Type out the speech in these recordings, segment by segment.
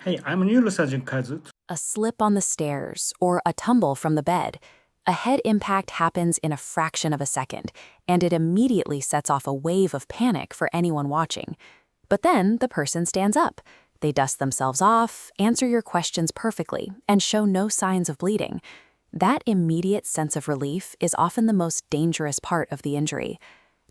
Hey, I'm Neurosurgeon Kazu. A slip on the stairs or a tumble from the bed. A head impact happens in a fraction of a second, and it immediately sets off a wave of panic for anyone watching. But then the person stands up. They dust themselves off, answer your questions perfectly, and show no signs of bleeding. That immediate sense of relief is often the most dangerous part of the injury.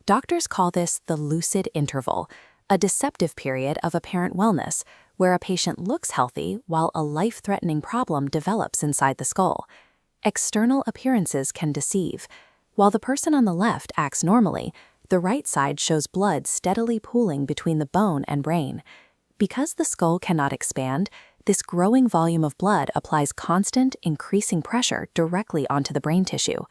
Doctors call this the lucid interval, a deceptive period of apparent wellness, where a patient looks healthy while a life-threatening problem develops inside the skull. External appearances can deceive. While the person on the left acts normally, the right side shows blood steadily pooling between the bone and brain. Because the skull cannot expand, this growing volume of blood applies constant, increasing pressure directly onto the brain tissue.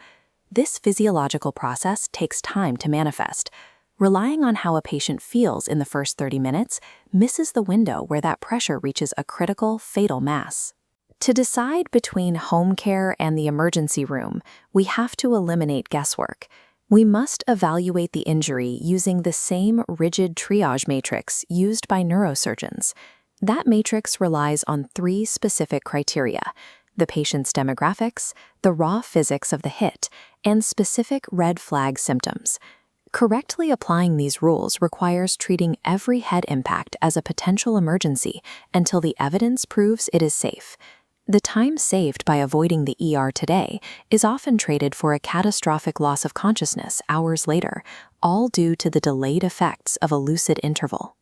This physiological process takes time to manifest. Relying on how a patient feels in the first 30 minutes misses the window where that pressure reaches a critical, fatal mass. To decide between home care and the emergency room, we have to eliminate guesswork. We must evaluate the injury using the same rigid triage matrix used by neurosurgeons. That matrix relies on 3 specific criteria: the patient's demographics, the raw physics of the hit, and specific red flag symptoms. Correctly applying these rules requires treating every head impact as a potential emergency until the evidence proves it is safe. The time saved by avoiding the ER today is often traded for a catastrophic loss of consciousness hours later, all due to the delayed effects of a lucid interval.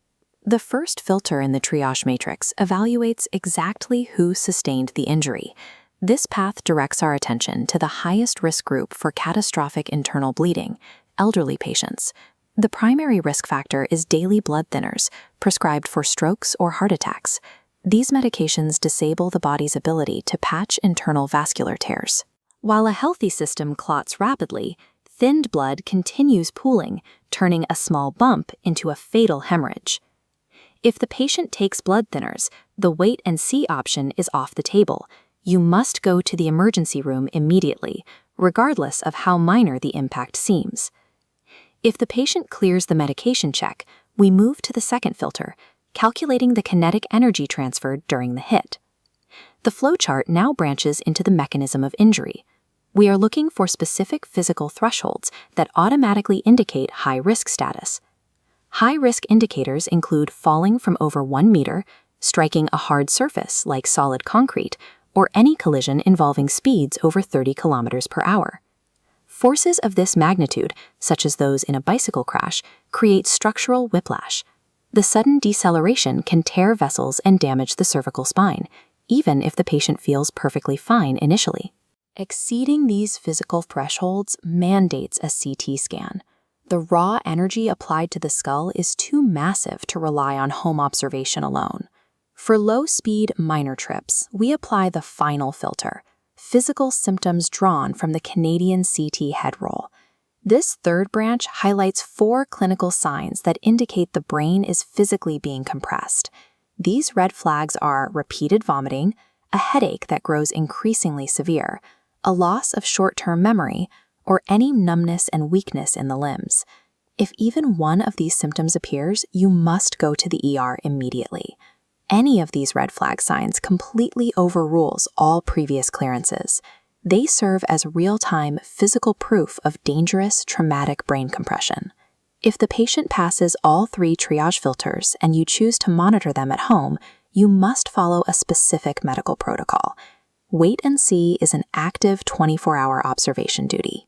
The first filter in the triage matrix evaluates exactly who sustained the injury. This path directs our attention to the highest risk group for catastrophic internal bleeding: elderly patients. The primary risk factor is daily blood thinners, prescribed for strokes or heart attacks. These medications disable the body's ability to patch internal vascular tears. While a healthy system clots rapidly, thinned blood continues pooling, turning a small bump into a fatal hemorrhage. If the patient takes blood thinners, the wait and see option is off the table. You must go to the emergency room immediately, regardless of how minor the impact seems. If the patient clears the medication check, we move to the second filter, calculating the kinetic energy transferred during the hit. The flowchart now branches into the mechanism of injury. We are looking for specific physical thresholds that automatically indicate high-risk status. High-risk indicators include falling from over 1 meter, striking a hard surface like solid concrete, or any collision involving speeds over 30 kilometers per hour. Forces of this magnitude, such as those in a bicycle crash, create structural whiplash. The sudden deceleration can tear vessels and damage the cervical spine, even if the patient feels perfectly fine initially. Exceeding these physical thresholds mandates a CT scan. The raw energy applied to the skull is too massive to rely on home observation alone. For low-speed minor trips, we apply the final filter: physical symptoms drawn from the Canadian CT head roll. This third branch highlights 4 clinical signs that indicate the brain is physically being compressed. These red flags are repeated vomiting, a headache that grows increasingly severe, a loss of short-term memory, or any numbness and weakness in the limbs. If even one of these symptoms appears, you must go to the ER immediately. Any of these red flag signs completely overrules all previous clearances. They serve as real-time physical proof of dangerous, traumatic brain compression. If the patient passes all 3 triage filters and you choose to monitor them at home, you must follow a specific medical protocol. Wait and see is an active 24-hour observation duty.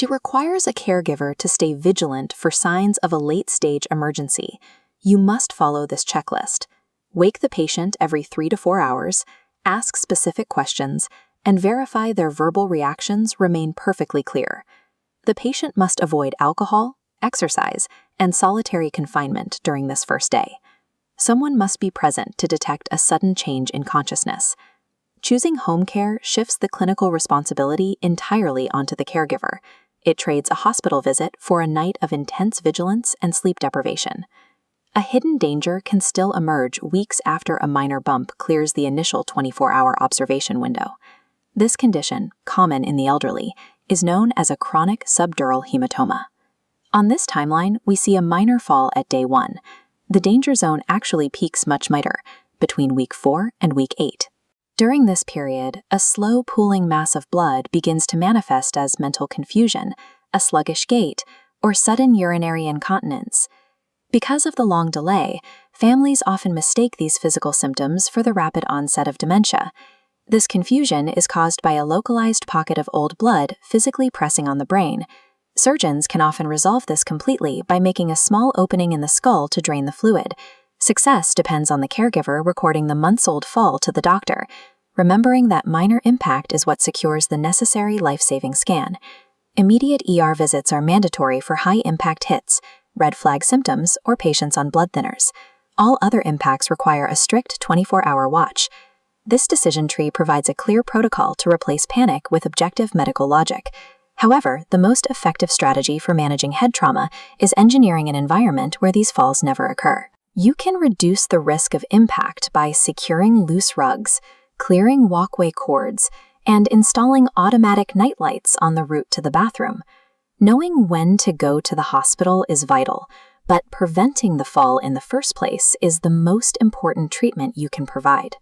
It requires a caregiver to stay vigilant for signs of a late-stage emergency. You must follow this checklist. Wake the patient every 3 to 4 hours, ask specific questions, and verify their verbal reactions remain perfectly clear. The patient must avoid alcohol, exercise, and solitary confinement during this first day. Someone must be present to detect a sudden change in consciousness. Choosing home care shifts the clinical responsibility entirely onto the caregiver. It trades a hospital visit for a night of intense vigilance and sleep deprivation. A hidden danger can still emerge weeks after a minor bump clears the initial 24-hour observation window. This condition, common in the elderly, is known as a chronic subdural hematoma. On this timeline, we see a minor fall at day 1. The danger zone actually peaks much later, between week 4 and week 8. During this period, a slow pooling mass of blood begins to manifest as mental confusion, a sluggish gait, or sudden urinary incontinence. Because of the long delay, families often mistake these physical symptoms for the rapid onset of dementia. This confusion is caused by a localized pocket of old blood physically pressing on the brain. Surgeons can often resolve this completely by making a small opening in the skull to drain the fluid. Success depends on the caregiver recording the months-old fall to the doctor, remembering that minor impact is what secures the necessary life-saving scan. Immediate ER visits are mandatory for high-impact hits, red flag symptoms, or patients on blood thinners. All other impacts require a strict 24-hour watch. This decision tree provides a clear protocol to replace panic with objective medical logic. However, the most effective strategy for managing head trauma is engineering an environment where these falls never occur. You can reduce the risk of impact by securing loose rugs, clearing walkway cords, and installing automatic nightlights on the route to the bathroom. Knowing when to go to the hospital is vital, but preventing the fall in the first place is the most important treatment you can provide.